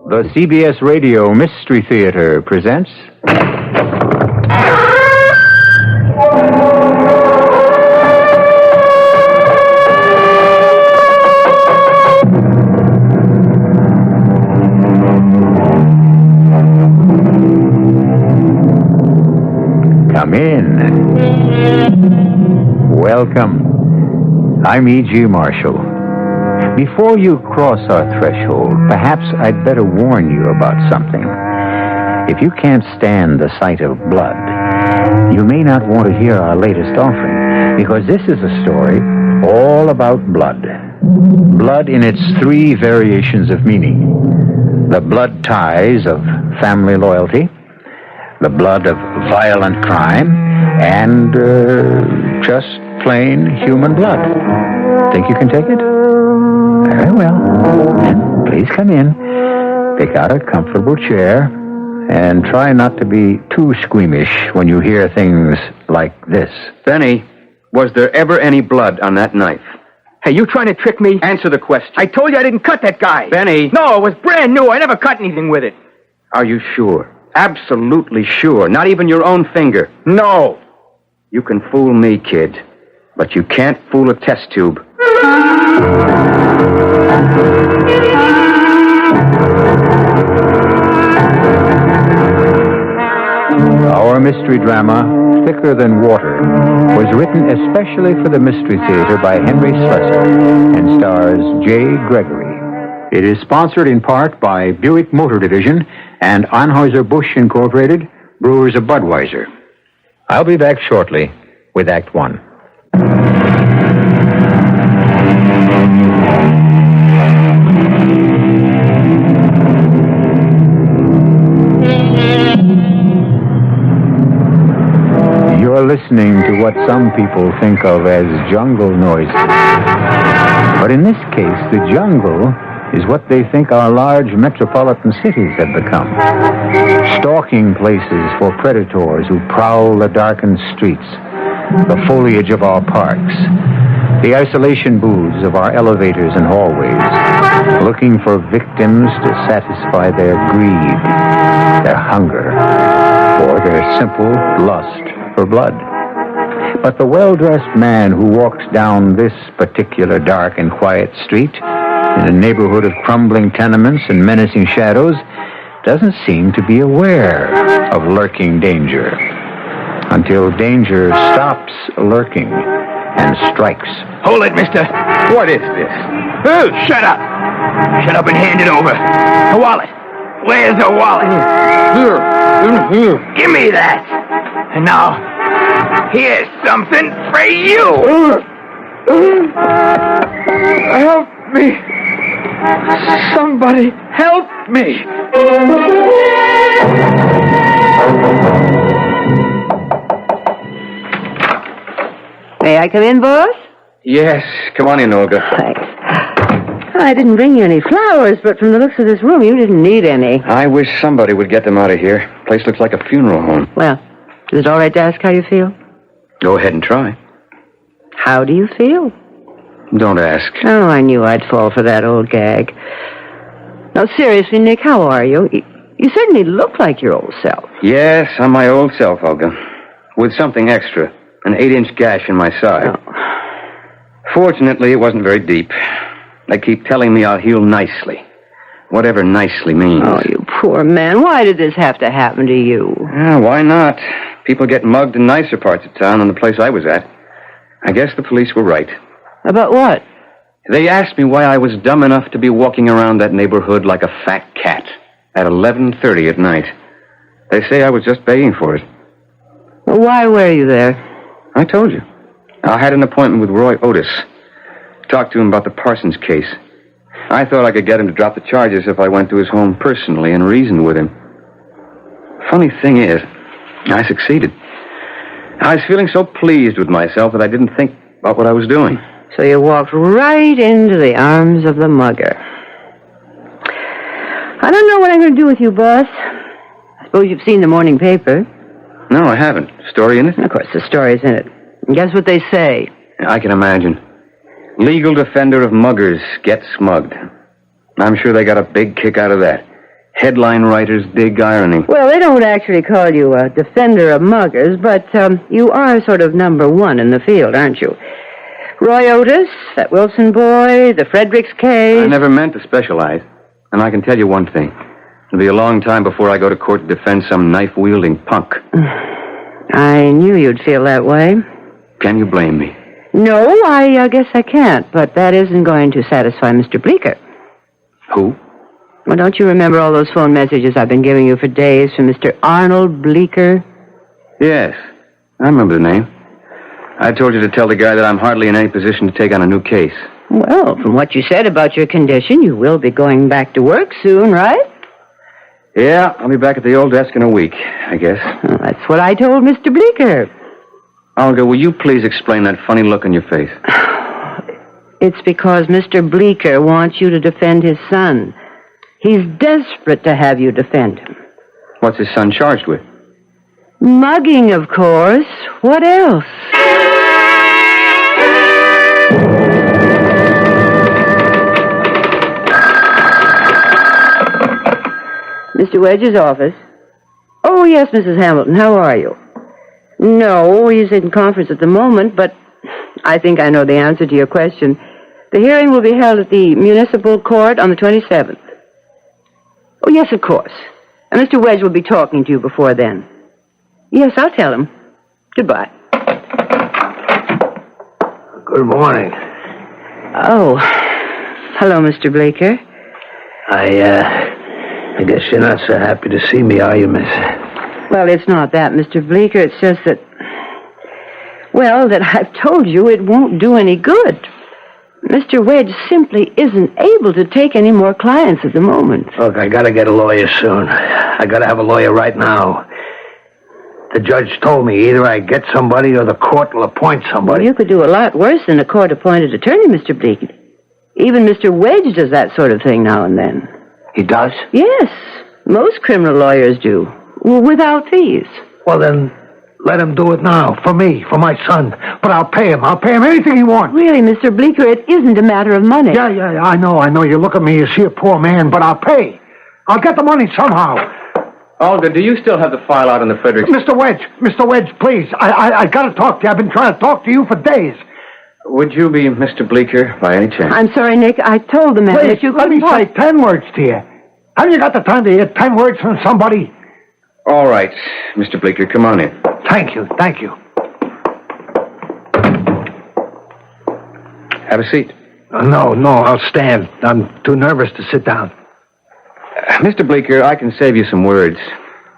The CBS Radio Mystery Theater presents... Come in. Welcome. I'm E.G. Marshall. Before you cross our threshold, perhaps I'd better warn you about something. If you can't stand the sight of blood, you may not want to hear our latest offering, because this is a story all about blood. Blood in its three variations of meaning. The blood ties of family loyalty, the blood of violent crime, and just plain human blood. Think you can take it? Very well. Then please come in, pick out a comfortable chair, and try not to be too squeamish when you hear things like this. Benny, was there ever any blood on that knife? Hey, you trying to trick me? Answer the question. I told you I didn't cut that guy. Benny. No, it was brand new. I never cut anything with it. Are you sure? Absolutely sure. Not even your own finger. No. You can fool me, kid, but you can't fool a test tube. Our mystery drama, Thicker Than Water, was written especially for the Mystery Theater by Henry Slessor and stars J. Gregory. It is sponsored in part by Buick Motor Division and Anheuser-Busch Incorporated, Brewers of Budweiser. I'll be back shortly with Act One. You're listening to what some people think of as jungle noises. But in this case, the jungle is what they think our large metropolitan cities have become. Stalking places for predators who prowl the darkened streets, the foliage of our parks, the isolation booths of our elevators and hallways, looking for victims to satisfy their greed, their hunger, or their simple lust for blood. But the well-dressed man who walks down this particular dark and quiet street in a neighborhood of crumbling tenements and menacing shadows doesn't seem to be aware of lurking danger until danger stops lurking and strikes. Hold it, mister. What is this? Oh, shut up. Shut up and hand it over. The wallet. Where's the wallet? Here. Give me that. And now, here's something for you. Help me. Somebody help me. May I come in, boss? Yes, come on in, Olga. Thanks. I didn't bring you any flowers, but from the looks of this room, you didn't need any. I wish somebody would get them out of here. Place looks like a funeral home. Well, is it all right to ask how you feel? Go ahead and try. How do you feel? Don't ask. Oh, I knew I'd fall for that old gag. No, seriously, Nick, how are you? You certainly look like your old self. Yes, I'm my old self, Olga. With something extra. An 8-inch gash in my side. Oh. Fortunately, it wasn't very deep. They keep telling me I'll heal nicely. Whatever nicely means. Oh, you poor man. Why did this have to happen to you? Why not? People get mugged in nicer parts of town than the place I was at. I guess the police were right. About what? They asked me why I was dumb enough to be walking around that neighborhood like a fat cat at 11:30 at night. They say I was just begging for it. Well, why were you there? I told you. I had an appointment with Roy Otis. Talked to him about the Parsons case. I thought I could get him to drop the charges if I went to his home personally and reasoned with him. Funny thing is, I succeeded. I was feeling so pleased with myself that I didn't think about what I was doing. So you walked right into the arms of the mugger. I don't know what I'm going to do with you, boss. I suppose you've seen the morning paper. No, I haven't. Story in it? Of course, the story's in it. And guess what they say? I can imagine. Legal defender of muggers gets smugged. I'm sure they got a big kick out of that. Headline writers dig irony. Well, they don't actually call you a defender of muggers, but you are sort of number one in the field, aren't you? Roy Otis, that Wilson boy, the Fredericks case. I never meant to specialize. And I can tell you one thing. It'll be a long time before I go to court to defend some knife-wielding punk. I knew you'd feel that way. Can you blame me? No, I guess I can't, but that isn't going to satisfy Mr. Bleecker. Who? Well, don't you remember all those phone messages I've been giving you for days from Mr. Arnold Bleecker? Yes, I remember the name. I told you to tell the guy that I'm hardly in any position to take on a new case. Well, from what you said about your condition, you will be going back to work soon, right? Yeah, I'll be back at the old desk in a week, I guess. Well, that's what I told Mr. Bleecker. Olga, will you please explain that funny look on your face? It's because Mr. Bleecker wants you to defend his son. He's desperate to have you defend him. What's his son charged with? Mugging, of course. What else? Mr. Wedge's office. Oh, yes, Mrs. Hamilton. How are you? No, he's in conference at the moment, but I think I know the answer to your question. The hearing will be held at the municipal court on the 27th. Oh, yes, of course. And Mr. Wedge will be talking to you before then. Yes, I'll tell him. Goodbye. Good morning. Oh, hello, Mr. Bleecker. I guess you're not so happy to see me, are you, miss? Well, it's not that, Mr. Bleecker. It's just that, well, that I've told you it won't do any good. Mr. Wedge simply isn't able to take any more clients at the moment. Look, I gotta get a lawyer soon. I gotta have a lawyer right now. The judge told me either I get somebody or the court will appoint somebody. Well, you could do a lot worse than a court-appointed attorney, Mr. Bleecker. Even Mr. Wedge does that sort of thing now and then. He does? Yes, most criminal lawyers do, without fees. Well, then, let him do it now, for me, for my son. But I'll pay him. I'll pay him anything he wants. Really, Mr. Bleecker, it isn't a matter of money. Yeah, I know. You look at me, you see a poor man, but I'll pay. I'll get the money somehow. Olga, do you still have the file out on the Fredericks? Mr. Wedge, please. I gotta talk to you. I've been trying to talk to you for days. Would you be Mr. Bleecker by any chance? I'm sorry, Nick. I told the man Please, that you let me say 10 words to you. Haven't you got the time to hear 10 words from somebody? All right, Mr. Bleecker, come on in. Thank you. Have a seat. No, I'll stand. I'm too nervous to sit down. Mr. Bleecker, I can save you some words.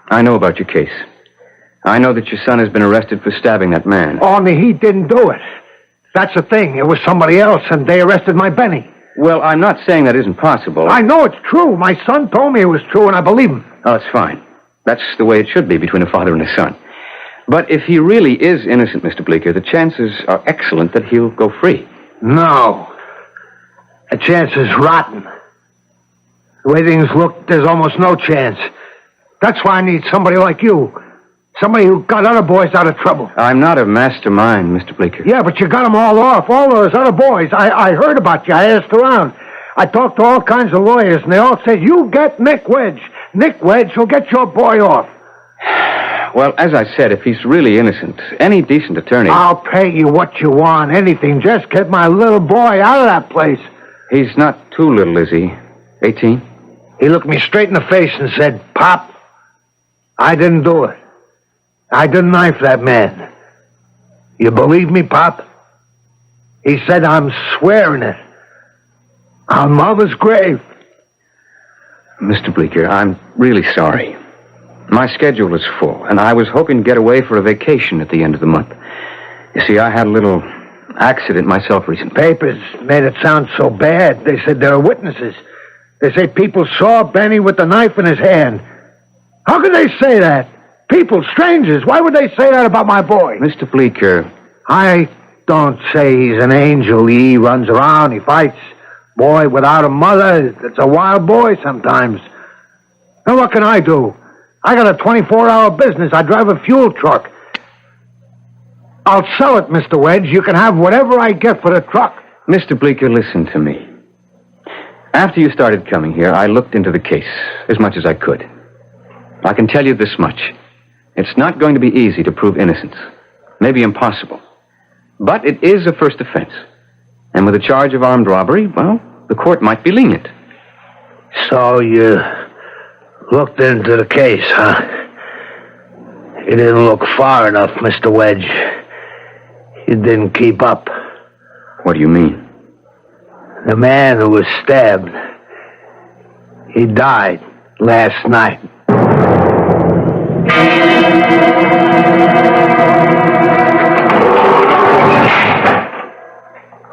I know about your case. I know that your son has been arrested for stabbing that man. Only he didn't do it. That's the thing. It was somebody else, and they arrested my Benny. Well, I'm not saying that isn't possible. I know it's true. My son told me it was true, and I believe him. Oh, that's fine. That's the way it should be between a father and a son. But if he really is innocent, Mr. Bleecker, the chances are excellent that he'll go free. No. The chance is rotten. The way things look, there's almost no chance. That's why I need somebody like you. Somebody who got other boys out of trouble. I'm not a mastermind, Mr. Bleecker. Yeah, but you got them all off. All those other boys. I heard about you. I asked around. I talked to all kinds of lawyers, and they all said, you get Nick Wedge. Nick Wedge will get your boy off. Well, as I said, if he's really innocent, any decent attorney... I'll pay you what you want, anything. Just get my little boy out of that place. He's not too little, is he? 18? He looked me straight in the face and said, Pop, I didn't do it. I didn't knife that man. You believe me, Pop? He said, I'm swearing it. On Mother's grave. Mr. Bleecker, I'm really sorry. My schedule is full, and I was hoping to get away for a vacation at the end of the month. You see, I had a little accident myself recently. Papers made it sound so bad. They said there are witnesses. They say people saw Benny with the knife in his hand. How could they say that? People, strangers, why would they say that about my boy? Mr. Bleecker. I don't say he's an angel. He runs around, he fights. Boy without a mother, it's a wild boy sometimes. Now what can I do? I got a 24-hour business. I drive a fuel truck. I'll sell it, Mr. Wedge. You can have whatever I get for the truck. Mr. Bleecker, listen to me. After you started coming here, I looked into the case as much as I could. I can tell you this much. It's not going to be easy to prove innocence. Maybe impossible. But it is a first offense. And with a charge of armed robbery, well, the court might be lenient. So you looked into the case, huh? You didn't look far enough, Mr. Wedge. You didn't keep up. What do you mean? The man who was stabbed, he died last night.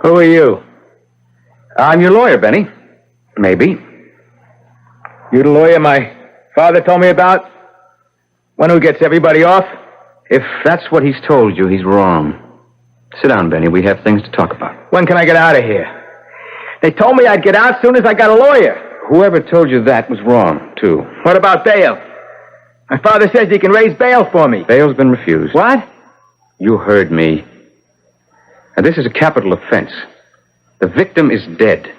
Who are you? I'm your lawyer, Benny. Maybe. You the lawyer my father told me about? One who gets everybody off? If that's what he's told you, he's wrong. Sit down, Benny. We have things to talk about. When can I get out of here? They told me I'd get out as soon as I got a lawyer. Whoever told you that was wrong, too. What about bail? My father says he can raise bail for me. Bail's been refused. What? You heard me. Now, this is a capital offense. The victim is dead.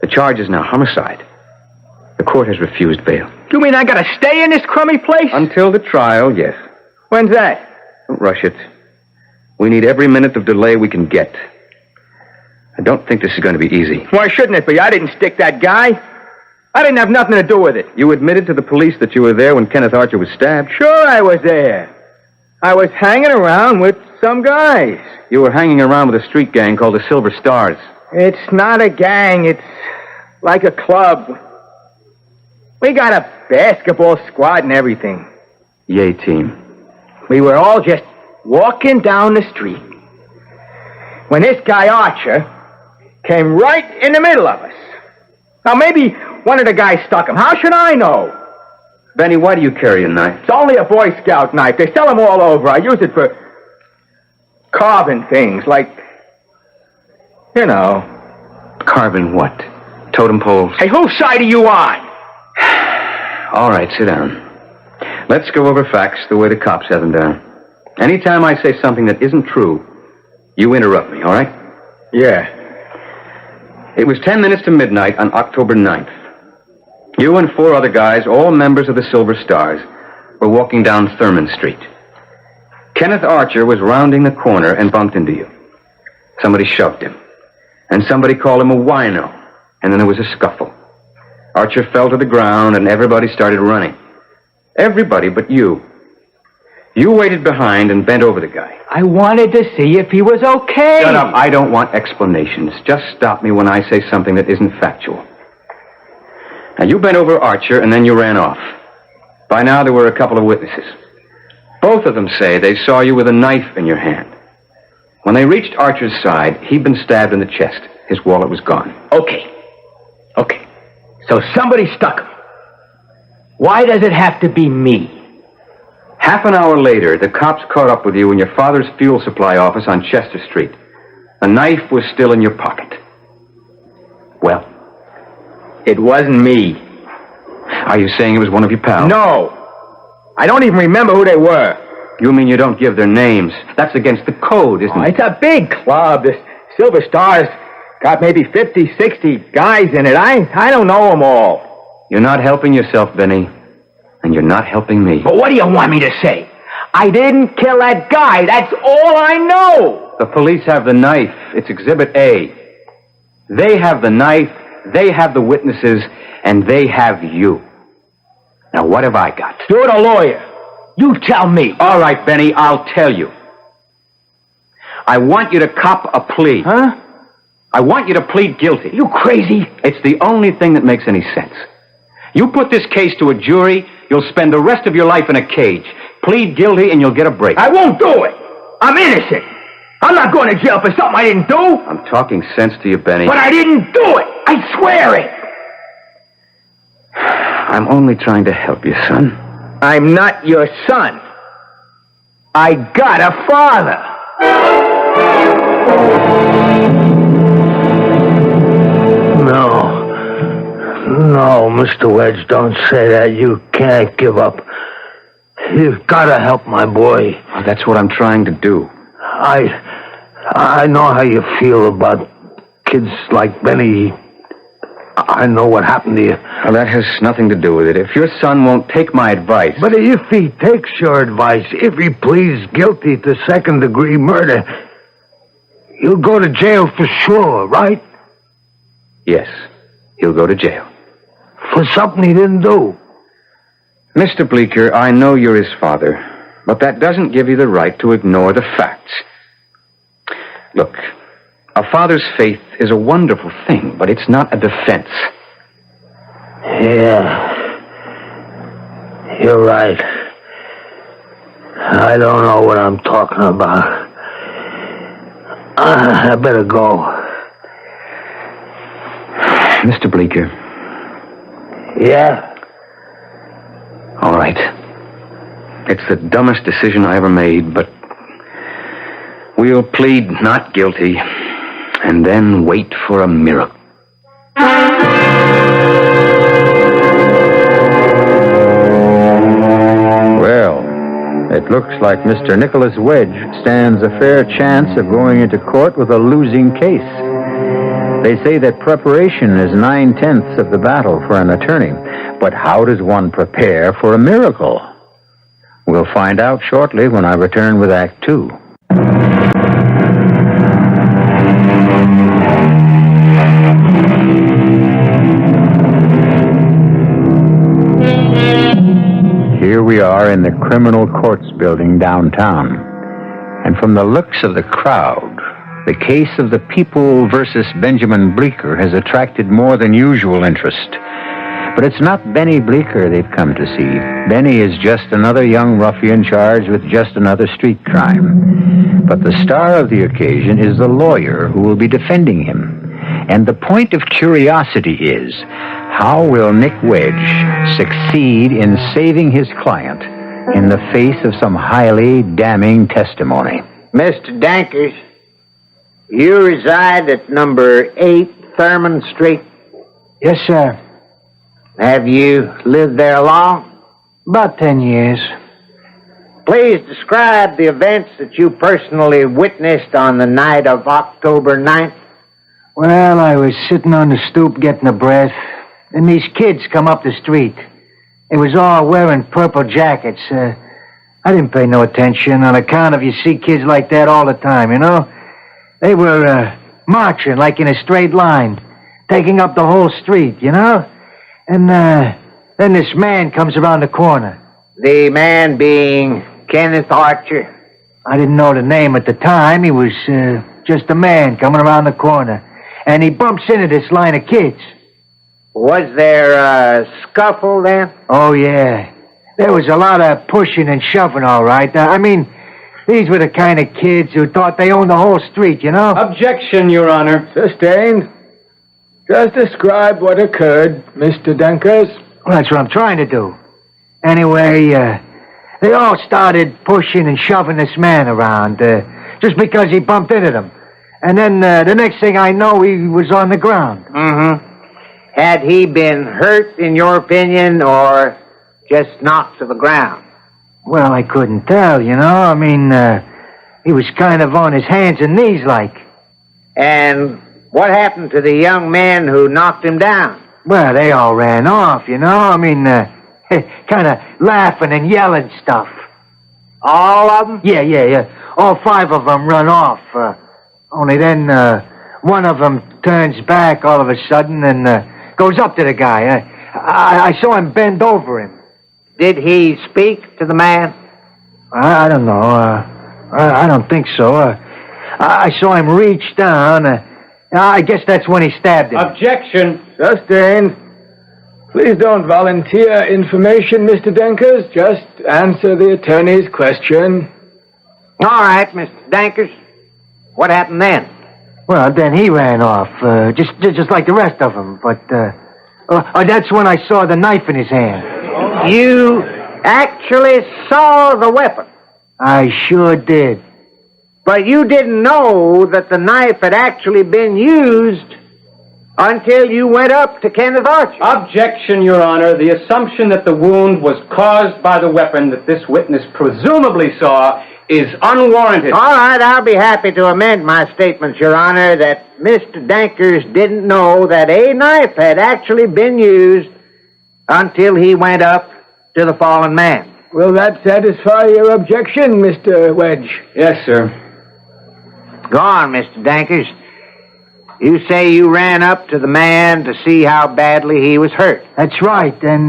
The charge is now homicide. The court has refused bail. You mean I gotta stay in this crummy place? Until the trial, yes. When's that? Don't rush it. We need every minute of delay we can get. I don't think this is going to be easy. Why shouldn't it be? I didn't stick that guy. I didn't have nothing to do with it. You admitted to the police that you were there when Kenneth Archer was stabbed. Sure I was there. I was hanging around with some guys. You were hanging around with a street gang called the Silver Stars. It's not a gang. It's like a club. We got a basketball squad and everything. Yay team. We were all just walking down the street when this guy Archer came right in the middle of us. Now, maybe one of the guys stuck him. How should I know? Benny, why do you carry a knife? It's only a Boy Scout knife. They sell them all over. I use it for carving things like, you know. Carving what? Totem poles? Hey, whose side are you on? All right, sit down. Let's go over facts the way the cops have them down. Anytime I say something that isn't true, you interrupt me, all right? Yeah. It was 10 minutes to midnight on October 9th. You and 4 other guys, all members of the Silver Stars, were walking down Thurman Street. Kenneth Archer was rounding the corner and bumped into you. Somebody shoved him. And somebody called him a wino. And then there was a scuffle. Archer fell to the ground and everybody started running. Everybody but you. You waited behind and bent over the guy. I wanted to see if he was okay. Shut up. I don't want explanations. Just stop me when I say something that isn't factual. Now, you bent over Archer and then you ran off. By now, there were a couple of witnesses. Both of them say they saw you with a knife in your hand. When they reached Archer's side, he'd been stabbed in the chest. His wallet was gone. Okay. So somebody stuck him. Why does it have to be me? Half an hour later, the cops caught up with you in your father's fuel supply office on Chester Street. The knife was still in your pocket. Well? It wasn't me. Are you saying it was one of your pals? No. I don't even remember who they were. You mean you don't give their names? That's against the code, isn't it? It's a big club. The Silver Stars got maybe 50, 60 guys in it. I don't know them all. You're not helping yourself, Benny. And you're not helping me. But what do you want me to say? I didn't kill that guy. That's all I know. The police have the knife. It's Exhibit A. They have the knife, they have the witnesses, and they have you. Now, what have I got? You're the lawyer. You tell me. All right, Benny, I'll tell you. I want you to cop a plea. Huh? I want you to plead guilty. You crazy? It's the only thing that makes any sense. You put this case to a jury, you'll spend the rest of your life in a cage. Plead guilty and you'll get a break. I won't do it. I'm innocent. I'm not going to jail for something I didn't do. I'm talking sense to you, Benny. But I didn't do it. I swear it. I'm only trying to help you, son. I'm not your son. I got a father. No, Mr. Wedge, don't say that. You can't give up. You've got to help my boy. Oh, that's what I'm trying to do. I know how you feel about kids like Benny. I know what happened to you. Well, that has nothing to do with it. If your son won't take my advice... But if he takes your advice, if he pleads guilty to second-degree murder, he'll go to jail for sure, right? Yes, he'll go to jail. For something he didn't do. Mr. Bleecker, I know you're his father, but that doesn't give you the right to ignore the facts. Look, a father's faith is a wonderful thing, but it's not a defense. Yeah. You're right. I don't know what I'm talking about. I better go. Mr. Bleecker. Yeah? All right. It's the dumbest decision I ever made, but we'll plead not guilty and then wait for a miracle. Well, it looks like Mr. Nicholas Wedge stands a fair chance of going into court with a losing case. They say that preparation is 9/10 of the battle for an attorney. But how does one prepare for a miracle? We'll find out shortly when I return with Act 2. Here we are in the Criminal Courts building downtown. And from the looks of the crowd, the case of the People versus Benjamin Bleecker has attracted more than usual interest. But it's not Benny Bleecker they've come to see. Benny is just another young ruffian charged with just another street crime. But the star of the occasion is the lawyer who will be defending him. And the point of curiosity is, how will Nick Wedge succeed in saving his client in the face of some highly damning testimony? Mr. Dankers, you reside at number 8 Thurman Street. Yes, sir. Have you lived there long? About 10 years. Please describe the events that you personally witnessed on the night of October 9th. Well, I was sitting on the stoop getting a breath, and these kids come up the street. They was all wearing purple jackets. I didn't pay no attention on account of you see kids like that all the time, you know? They were marching like in a straight line, taking up the whole street, you know? And then this man comes around the corner. The man being Kenneth Archer. I didn't know the name at the time. He was just a man coming around the corner. And he bumps into this line of kids. Was there a scuffle then? Oh, yeah. There was a lot of pushing and shoving, all right. I mean, these were the kind of kids who thought they owned the whole street, you know? Objection, Your Honor. Sustained. Just describe what occurred, Mr. Dankers. Well, that's what I'm trying to do. Anyway, they all started pushing and shoving this man around, just because he bumped into them. And then the next thing I know, he was on the ground. Mm-hmm. Had he been hurt, in your opinion, or just knocked to the ground? Well, I couldn't tell, you know. I mean, he was kind of on his hands and knees like. And what happened to the young men who knocked him down? Well, they all ran off, you know. I mean, kind of laughing and yelling stuff. All of them? Yeah. All 5 of them run off. Only then one of them turns back all of a sudden and goes up to the guy. I saw him bend over him. Did he speak to the man? I don't know. I don't think so. I saw him reach down. I guess that's when he stabbed him. Objection. Sustained. Please don't volunteer information, Mr. Dankers. Just answer the attorney's question. All right, Mr. Dankers. What happened then? Well, then he ran off, just like the rest of them. But that's when I saw the knife in his hand. You actually saw the weapon? I sure did. But you didn't know that the knife had actually been used until you went up to Kenneth Archer. Objection, Your Honor. The assumption that the wound was caused by the weapon that this witness presumably saw is unwarranted. All right, I'll be happy to amend my statements, Your Honor, that Mr. Dankers didn't know that a knife had actually been used until he went up to the fallen man. Will that satisfy your objection, Mr. Wedge? Yes, sir. Go on, Mr. Dankers. You say you ran up to the man to see how badly he was hurt. That's right, and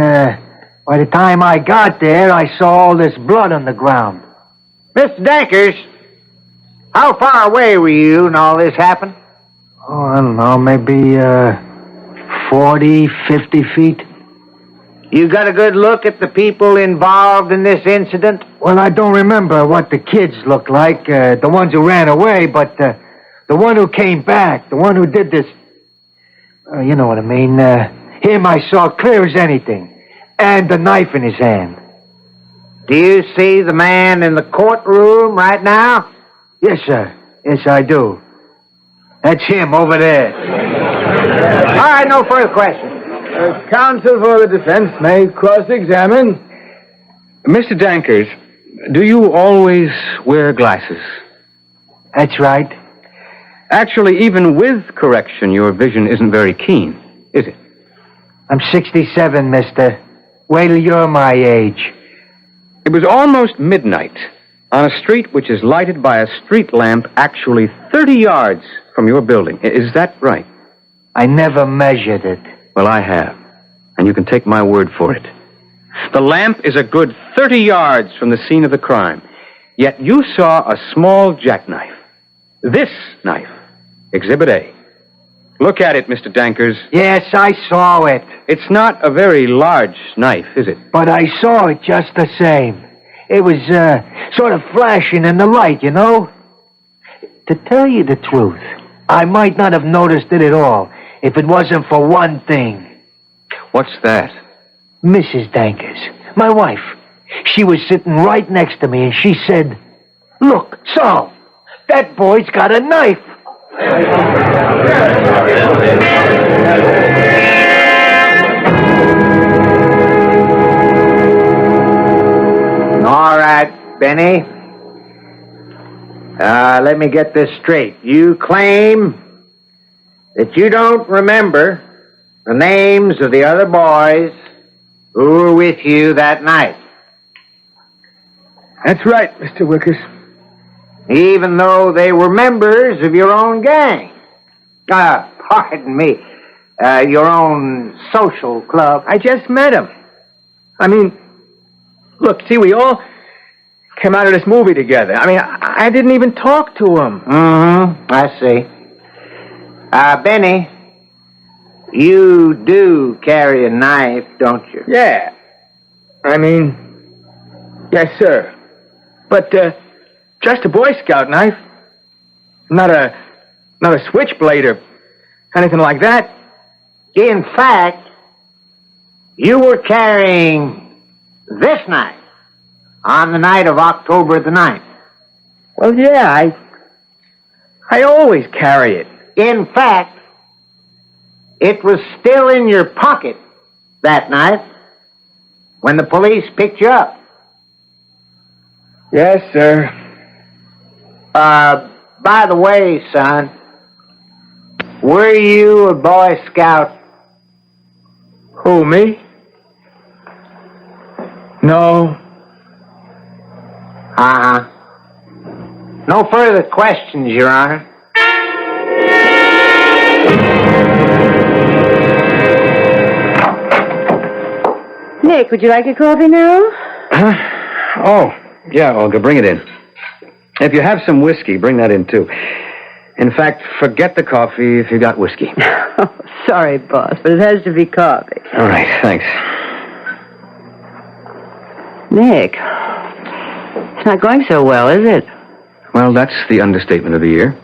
by the time I got there, I saw all this blood on the ground. Mr. Dankers, how far away were you when all this happened? Oh, I don't know, maybe 40, 50 feet. You got a good look at the people involved in this incident? Well, I don't remember what the kids looked like, the ones who ran away, but the one who came back, the one who did this, you know what I mean. Him I saw clear as anything, and the knife in his hand. Do you see the man in the courtroom right now? Yes, sir. Yes, I do. That's him over there. All right, no further questions. Counsel for the defense may cross-examine. Mr. Dankers, do you always wear glasses? That's right. Actually, even with correction, your vision isn't very keen, is it? I'm 67, mister. Wait till you're my age. It was almost midnight on a street which is lighted by a street lamp actually 30 yards from your building. Is that right? I never measured it. Well, I have, and you can take my word for it. The lamp is a good 30 yards from the scene of the crime, yet you saw a small jackknife. This knife, Exhibit A. Look at it, Mr. Dankers. Yes, I saw it. It's not a very large knife, is it? But I saw it just the same. It was, sort of flashing in the light, you know? To tell you the truth, I might not have noticed it at all if it wasn't for one thing. What's that? Mrs. Dankers, my wife. She was sitting right next to me, and she said, "Look, Saul, that boy's got a knife." All right, Benny. Let me get this straight. You claim that you don't remember the names of the other boys who were with you that night. That's right, Mr. Wickers. Even though they were members of your own gang. Pardon me, your own social club. I just met him. I mean, look, see, we all came out of this movie together. I mean, I didn't even talk to him. Mm-hmm, I see. Benny, you do carry a knife, don't you? Yeah. I mean, yes, sir. But, just a Boy Scout knife. Not a switchblade or anything like that. In fact, you were carrying this knife on the night of October the 9th. Well, yeah, I always carry it. In fact, it was still in your pocket that night when the police picked you up. Yes, sir. By the way, son, were you a Boy Scout? Who, me? No. Uh-huh. No further questions, Your Honor. Nick, would you like a coffee now? Oh, yeah, Olga, bring it in. If you have some whiskey, bring that in, too. In fact, forget the coffee if you got whiskey. Oh, sorry, boss, but it has to be coffee. All right, thanks. Nick, it's not going so well, is it? Well, that's the understatement of the year.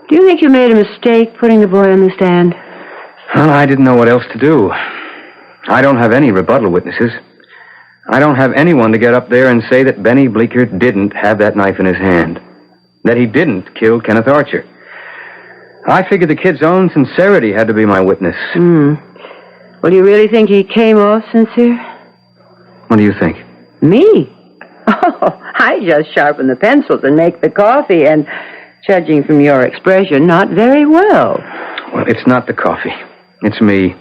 Do you think you made a mistake putting the boy on the stand? Well, I didn't know what else to do. I don't have any rebuttal witnesses. I don't have anyone to get up there and say that Benny Bleeker didn't have that knife in his hand. That he didn't kill Kenneth Archer. I figured the kid's own sincerity had to be my witness. Well, do you really think he came off sincere? What do you think? Me? Oh, I just sharpen the pencils and make the coffee, and judging from your expression, not very well. Well, it's not the coffee. It's me.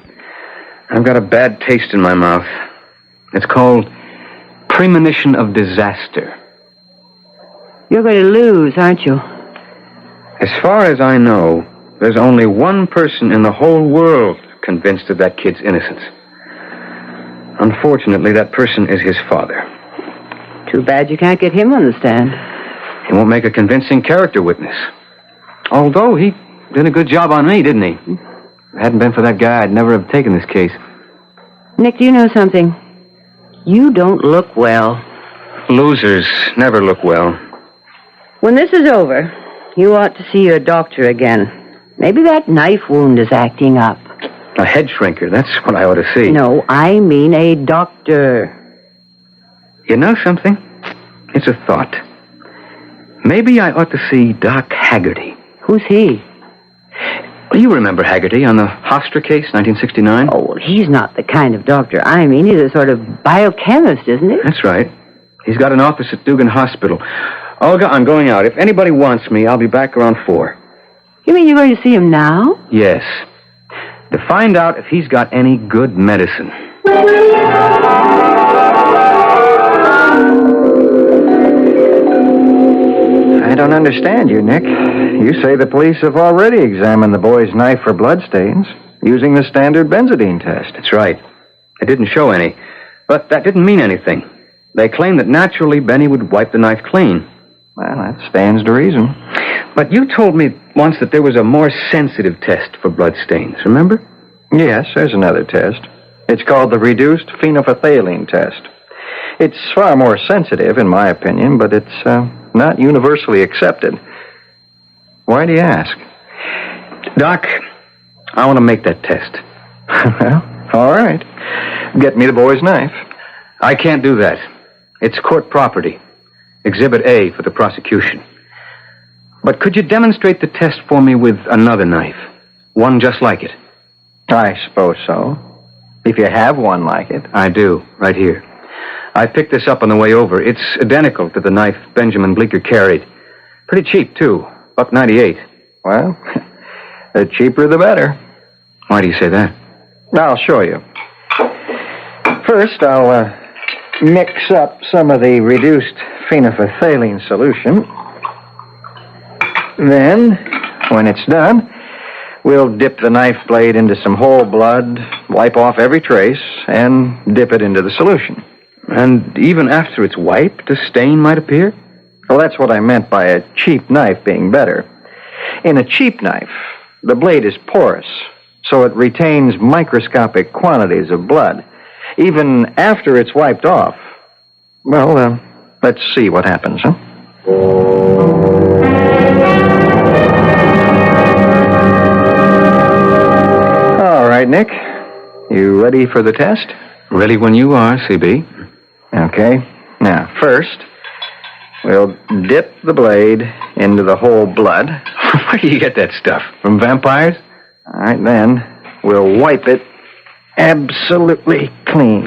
I've got a bad taste in my mouth. It's called premonition of disaster. You're going to lose, aren't you? As far as I know, there's only one person in the whole world convinced of that kid's innocence. Unfortunately, that person is his father. Too bad you can't get him on the stand. He won't make a convincing character witness. Although he did a good job on me, didn't he? If it hadn't been for that guy, I'd never have taken this case. Nick, do you know something? You don't look well. Losers never look well. When this is over, you ought to see your doctor again. Maybe that knife wound is acting up. A head shrinker, that's what I ought to see. No, I mean a doctor. You know something? It's a thought. Maybe I ought to see Doc Haggerty. Who's he? You remember Haggerty on the Hofstra case, 1969? Oh, well, he's not the kind of doctor I mean. He's a sort of biochemist, isn't he? That's right. He's got an office at Dugan Hospital. Olga, I'm going out. If anybody wants me, I'll be back around 4. You mean you're going to see him now? Yes. To find out if he's got any good medicine. I don't understand you, Nick. You say the police have already examined the boy's knife for bloodstains using the standard benzodine test. That's right. It didn't show any. But that didn't mean anything. They claimed that naturally Benny would wipe the knife clean. Well, that stands to reason. But you told me once that there was a more sensitive test for bloodstains, remember? Yes, there's another test. It's called the reduced phenolphthalein test. It's far more sensitive, in my opinion, but it's not universally accepted. Why do you ask? Doc, I want to make that test. Well, all right. Get me the boy's knife. I can't do that. It's court property. Exhibit A for the prosecution. But could you demonstrate the test for me with another knife? One just like it. I suppose so. If you have one like it. I do, right here. I picked this up on the way over. It's identical to the knife Benjamin Bleecker carried. Pretty cheap, too. $1.98. Well, the cheaper the better. Why do you say that? I'll show you. First, I'll mix up some of the reduced phenolphthalein solution. Then, when it's done, we'll dip the knife blade into some whole blood, wipe off every trace, and dip it into the solution. And even after it's wiped, a stain might appear? Well, that's what I meant by a cheap knife being better. In a cheap knife, the blade is porous, so it retains microscopic quantities of blood. Even after it's wiped off. Well, let's see what happens, huh? All right, Nick. You ready for the test? Ready when you are, CB. Okay. Now, first, we'll dip the blade into the whole blood. Where do you get that stuff? From vampires? All right, then we'll wipe it absolutely clean.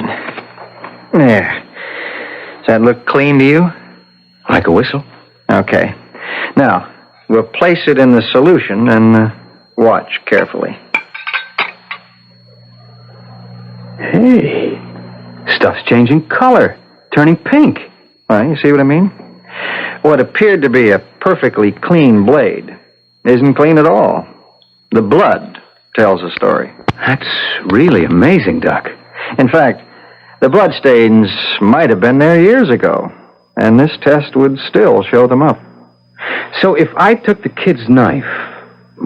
There. Does that look clean to you? Like a whistle? Okay. Now, we'll place it in the solution and watch carefully. Hey, stuff's changing color, turning pink. Well, you see what I mean? What appeared to be a perfectly clean blade isn't clean at all. The blood tells a story. That's really amazing, Doc. In fact, the bloodstains might have been there years ago, and this test would still show them up. So if I took the kid's knife,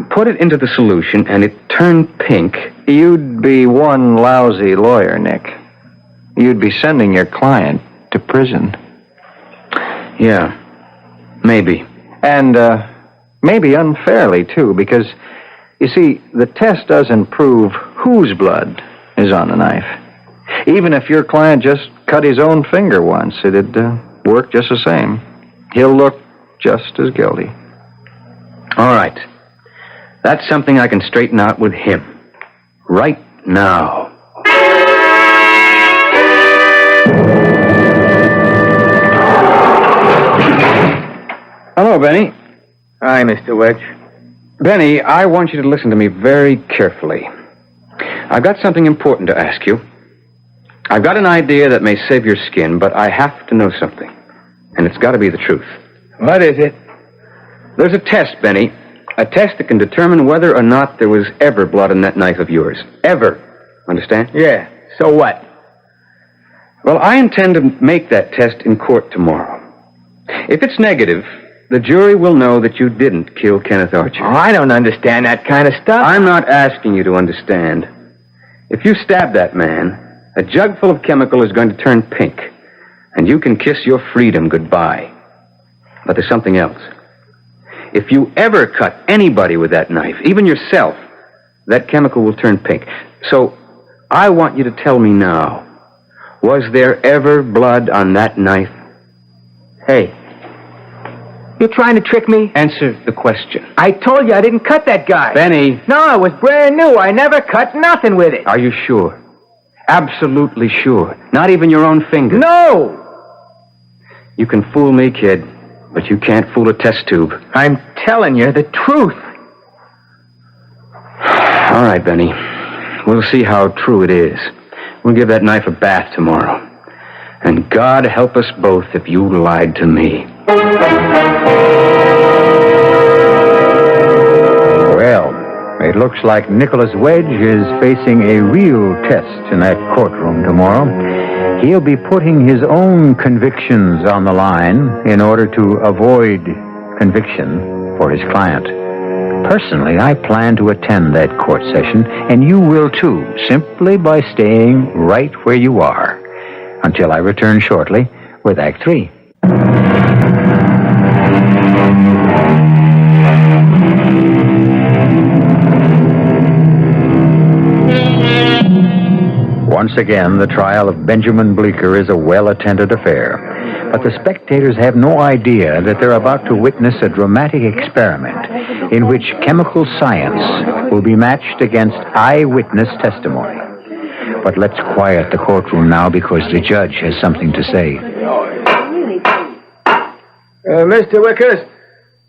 put it into the solution, and it turned pink... You'd be one lousy lawyer, Nick. You'd be sending your client to prison. Yeah, maybe. And maybe unfairly, too, because, you see, the test doesn't prove whose blood is on the knife. Even if your client just cut his own finger once, it'd work just the same. He'll look just as guilty. All right. That's something I can straighten out with him. Right now. Benny. Hi, Mr. Wedge. Benny, I want you to listen to me very carefully. I've got something important to ask you. I've got an idea that may save your skin, but I have to know something. And it's got to be the truth. What is it? There's a test, Benny. A test that can determine whether or not there was ever blood on that knife of yours. Ever. Understand? Yeah, so what? Well, I intend to make that test in court tomorrow. If it's negative, the jury will know that you didn't kill Kenneth Archer. Oh, I don't understand that kind of stuff. I'm not asking you to understand. If you stab that man, a jug full of chemical is going to turn pink, and you can kiss your freedom goodbye. But there's something else. If you ever cut anybody with that knife, even yourself, that chemical will turn pink. So I want you to tell me now, was there ever blood on that knife? Hey, you trying to trick me? Answer the question. I told you I didn't cut that guy. Benny. No, it was brand new. I never cut nothing with it. Are you sure? Absolutely sure. Not even your own finger. No! You can fool me, kid, but you can't fool a test tube. I'm telling you the truth. All right, Benny. We'll see how true it is. We'll give that knife a bath tomorrow. And God help us both if you lied to me. Well, it looks like Nicholas Wedge is facing a real test in that courtroom tomorrow. He'll be putting his own convictions on the line in order to avoid conviction for his client. Personally, I plan to attend that court session, and you will too, simply by staying right where you are, until I return shortly with Act 3. Once again, the trial of Benjamin Bleecker is a well-attended affair. But the spectators have no idea that they're about to witness a dramatic experiment in which chemical science will be matched against eyewitness testimony. But let's quiet the courtroom now because the judge has something to say. Mr. Wickers,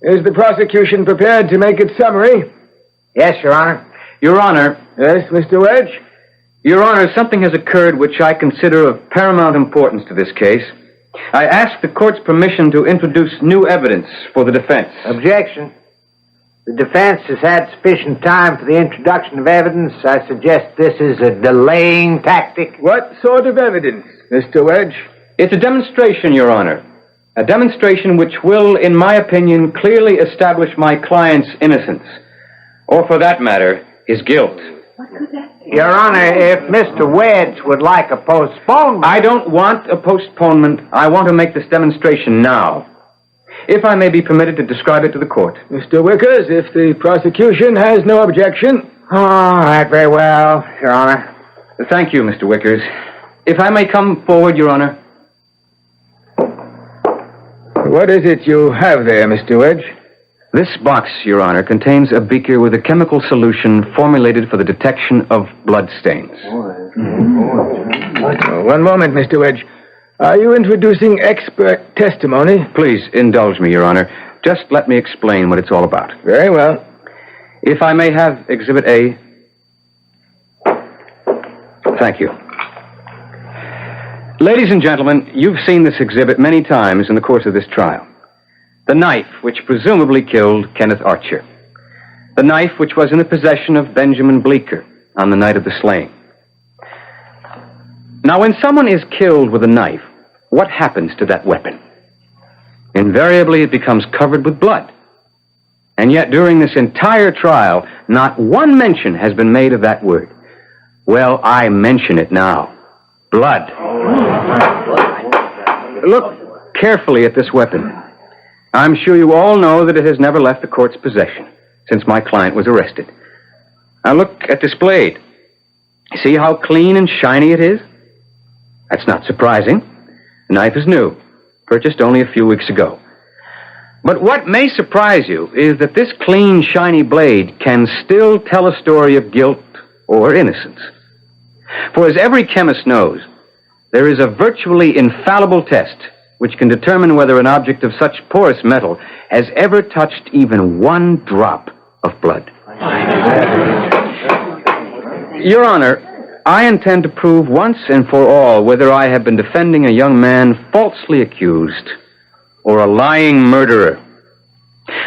is the prosecution prepared to make its summary? Yes, Your Honor. Your Honor. Yes, Mr. Wedge? Your Honor, something has occurred which I consider of paramount importance to this case. I ask the court's permission to introduce new evidence for the defense. Objection. The defense has had sufficient time for the introduction of evidence. I suggest this is a delaying tactic. What sort of evidence, Mr. Wedge? It's a demonstration, Your Honor. A demonstration which will, in my opinion, clearly establish my client's innocence. Or, for that matter, his guilt. Your Honor, if Mr. Wedge would like a postponement... I don't want a postponement. I want to make this demonstration now. If I may be permitted to describe it to the court. Mr. Wickers, if the prosecution has no objection. All right, very well, Your Honor. Thank you, Mr. Wickers. If I may come forward, Your Honor. What is it you have there, Mr. Wedge? This box, Your Honor, contains a beaker with a chemical solution formulated for the detection of blood stains. One moment, Mr. Wedge. Are you introducing expert testimony? Please indulge me, Your Honor. Just let me explain what it's all about. Very well. If I may have Exhibit A. Thank you. Ladies and gentlemen, you've seen this exhibit many times in the course of this trial. The knife which presumably killed Kenneth Archer. The knife which was in the possession of Benjamin Bleecker on the night of the slaying. Now, when someone is killed with a knife, what happens to that weapon? Invariably, it becomes covered with blood. And yet, during this entire trial, not one mention has been made of that word. Well, I mention it now. Blood. Look carefully at this weapon. I'm sure you all know that it has never left the court's possession since my client was arrested. Now look at this blade. See how clean and shiny it is? That's not surprising. The knife is new, purchased only a few weeks ago. But what may surprise you is that this clean, shiny blade can still tell a story of guilt or innocence. For as every chemist knows, there is a virtually infallible test which can determine whether an object of such porous metal has ever touched even one drop of blood. Your Honor, I intend to prove once and for all whether I have been defending a young man falsely accused or a lying murderer.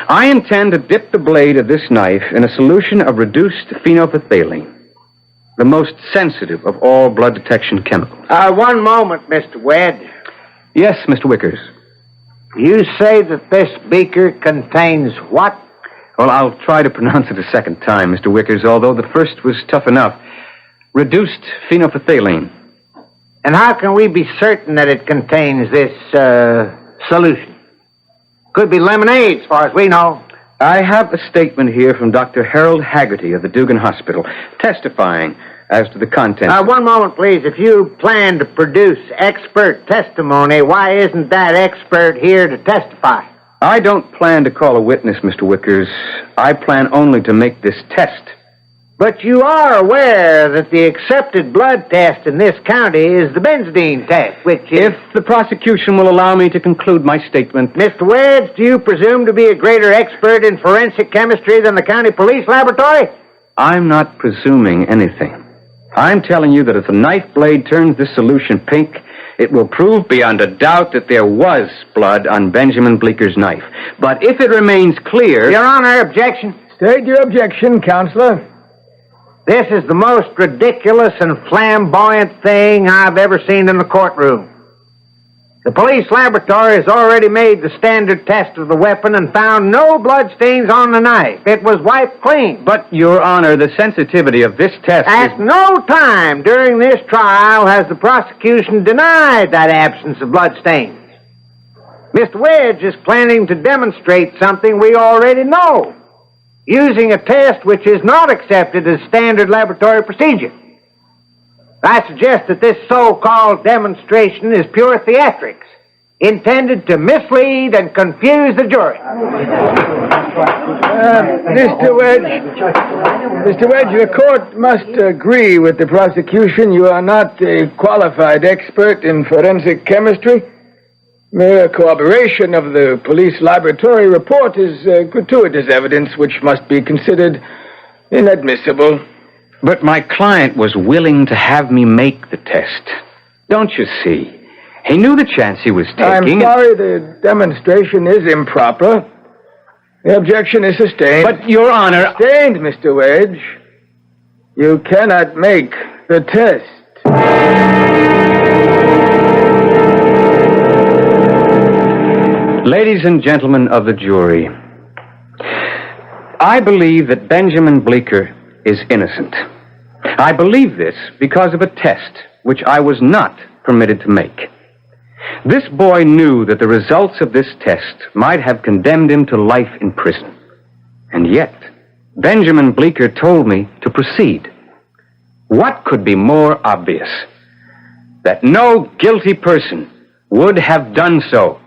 I intend to dip the blade of this knife in a solution of reduced phenolphthalein, the most sensitive of all blood detection chemicals. One moment, Mr. Wedge. Yes, Mr. Wickers. You say that this beaker contains what? Well, I'll try to pronounce it a second time, Mr. Wickers, although the first was tough enough. Reduced phenolphthalein. And how can we be certain that it contains this, solution? Could be lemonade, as far as we know. I have a statement here from Dr. Harold Haggerty of the Dugan Hospital, testifying as to the contents. One moment, please. If you plan to produce expert testimony, why isn't that expert here to testify? I don't plan to call a witness, Mr. Wickers. I plan only to make this test. But you are aware that the accepted blood test in this county is the benzidine test, which is... If the prosecution will allow me to conclude my statement... Mr. Wedge, do you presume to be a greater expert in forensic chemistry than the county police laboratory? I'm not presuming anything. I'm telling you that if the knife blade turns this solution pink, it will prove beyond a doubt that there was blood on Benjamin Bleeker's knife. But if it remains clear... Your Honor, objection. State your objection, Counselor. This is the most ridiculous and flamboyant thing I've ever seen in the courtroom. The police laboratory has already made the standard test of the weapon and found no bloodstains on the knife. It was wiped clean. But, Your Honor, the sensitivity of this test At no time during this trial has the prosecution denied that absence of bloodstains. Mr. Wedge is planning to demonstrate something we already know, using a test which is not accepted as standard laboratory procedure. I suggest that this so-called demonstration is pure theatrics, intended to mislead and confuse the jury. Mr. Wedge, the court must agree with the prosecution. You are not a qualified expert in forensic chemistry. Mere corroboration of the police laboratory report is gratuitous evidence which must be considered inadmissible. But my client was willing to have me make the test. Don't you see? He knew the chance he was taking. I'm sorry, the demonstration is improper. The objection is sustained. But, Your Honor... Sustained, Mr. Wedge. You cannot make the test. Ladies and gentlemen of the jury, I believe that Benjamin Bleeker is innocent. I believe this because of a test which I was not permitted to make. This boy knew that the results of this test might have condemned him to life in prison. And yet, Benjamin Bleeker told me to proceed. What could be more obvious? That no guilty person would have done so.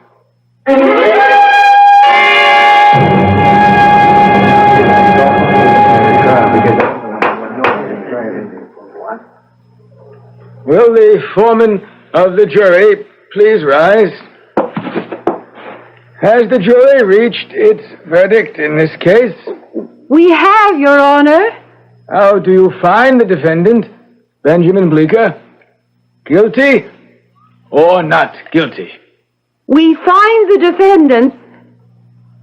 Will the foreman of the jury please rise? Has the jury reached its verdict in this case? We have, Your Honor. How do you find the defendant, Benjamin Bleeker? Guilty or not guilty? We find the defendant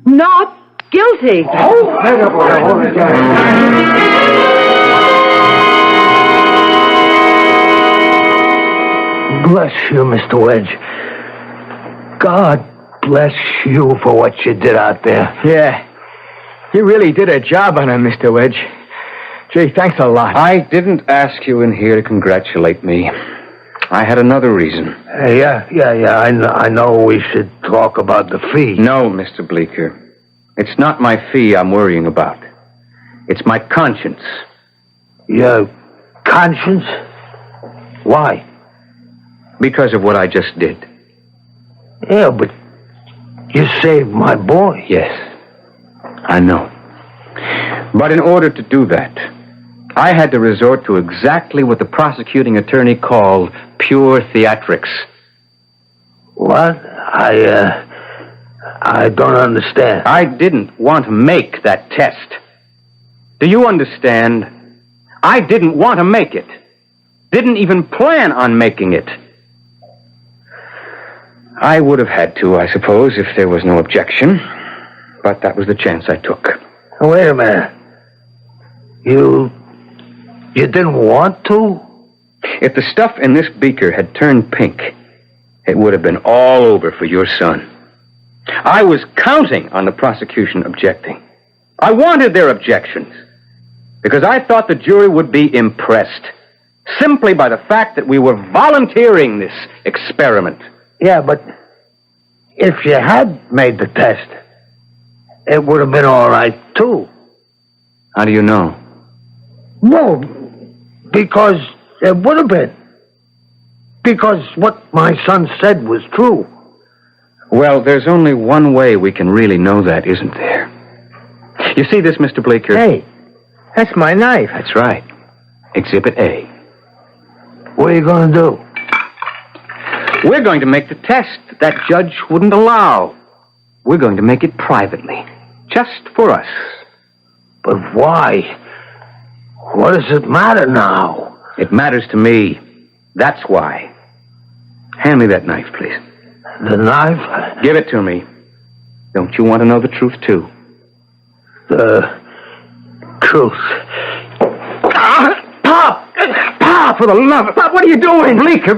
not guilty. Bless you, Mr. Wedge. God bless you for what you did out there. Yeah. You really did a job on him, Mr. Wedge. Gee, thanks a lot. I didn't ask you in here to congratulate me. I had another reason. Yeah. I know we should talk about the fee. No, Mr. Bleeker. It's not my fee I'm worrying about. It's my conscience. Your conscience? Why? Because of what I just did. Yeah, but you saved my boy. Yes, I know. But in order to do that, I had to resort to exactly what the prosecuting attorney called pure theatrics. What? I don't understand. I didn't want to make that test. Do you understand? I didn't want to make it. Didn't even plan on making it. I would have had to, I suppose, if there was no objection. But that was the chance I took. Wait a minute. You didn't want to? If the stuff in this beaker had turned pink, it would have been all over for your son. I was counting on the prosecution objecting. I wanted their objections because I thought the jury would be impressed simply by the fact that we were volunteering this experiment. Yeah, but if you had made the test, it would have been all right, too. How do you know? No, because it would have been. Because what my son said was true. Well, there's only one way we can really know that, isn't there? You see this, Mr. Bleeker? Hey, that's my knife. That's right. Exhibit A. What are you going to do? We're going to make the test that judge wouldn't allow. We're going to make it privately, just for us. But why? What does it matter now? It matters to me. That's why. Hand me that knife, please. The knife? Give it to me. Don't you want to know the truth, too? The truth. Pop! Pop, for the love of... Pop, what are you doing? Bleeker,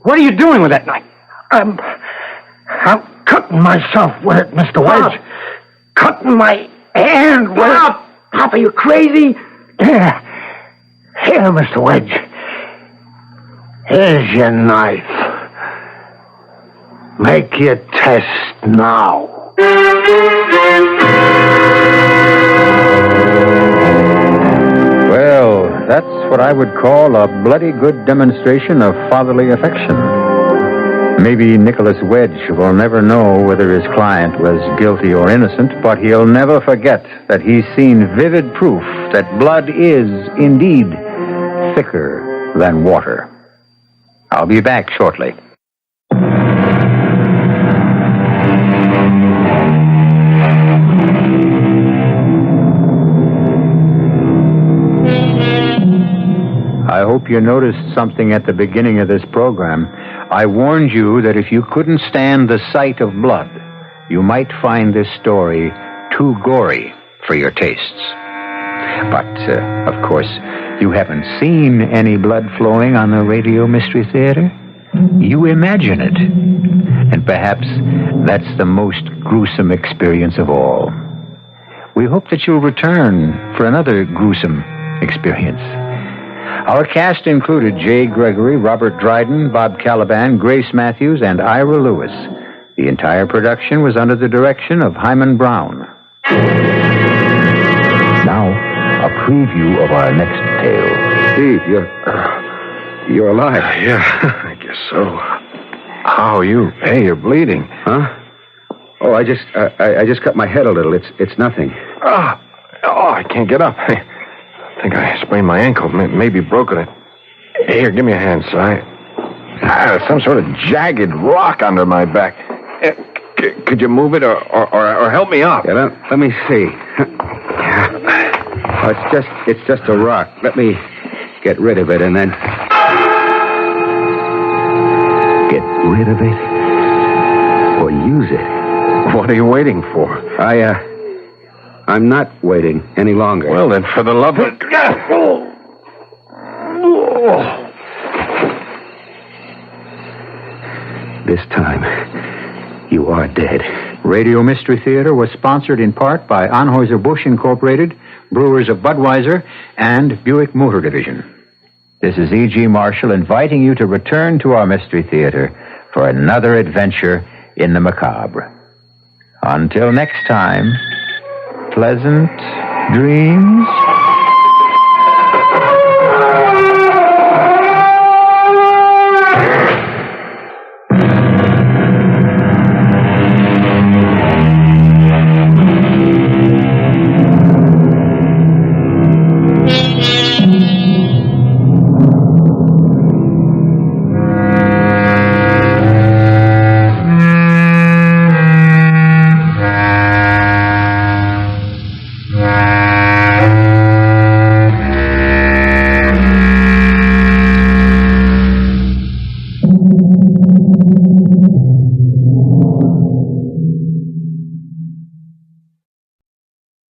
what are you doing with that knife? I'm cutting myself with it, Mr. Wedge. Cutting my hand with it. Pop, are you crazy? Here, Mr. Wedge. Here's your knife. Make your test now. Well, that's what I would call a bloody good demonstration of fatherly affection. Maybe Nicholas Wedge will never know whether his client was guilty or innocent, but he'll never forget that he's seen vivid proof that blood is, indeed, thicker than water. I'll be back shortly. I hope you noticed something at the beginning of this program. I warned you that if you couldn't stand the sight of blood, you might find this story too gory for your tastes. But, of course, you haven't seen any blood flowing on the Radio Mystery Theater. You imagine it. And perhaps that's the most gruesome experience of all. We hope that you'll return for another gruesome experience. Our cast included Jay Gregory, Robert Dryden, Bob Caliban, Grace Matthews, and Ira Lewis. The entire production was under the direction of Hyman Brown. Now, a preview of our next tale. Steve, you're alive. Yeah, I guess so. How are you? Hey, you're bleeding. Huh? Oh, I just cut my head a little. It's nothing. Oh, I can't get up. I think I sprained my ankle, maybe broken it. Here, give me a hand, Si. Some sort of jagged rock under my back. Could you move it or help me up? Yeah, let me see. Oh, it's just a rock. Let me get rid of it and then... Get rid of it? Or use it? What are you waiting for? I'm not waiting any longer. Well, then, for the love of... This time, you are dead. Radio Mystery Theater was sponsored in part by Anheuser-Busch Incorporated, Brewers of Budweiser, and Buick Motor Division. This is E.G. Marshall inviting you to return to our Mystery Theater for another adventure in the macabre. Until next time, pleasant dreams.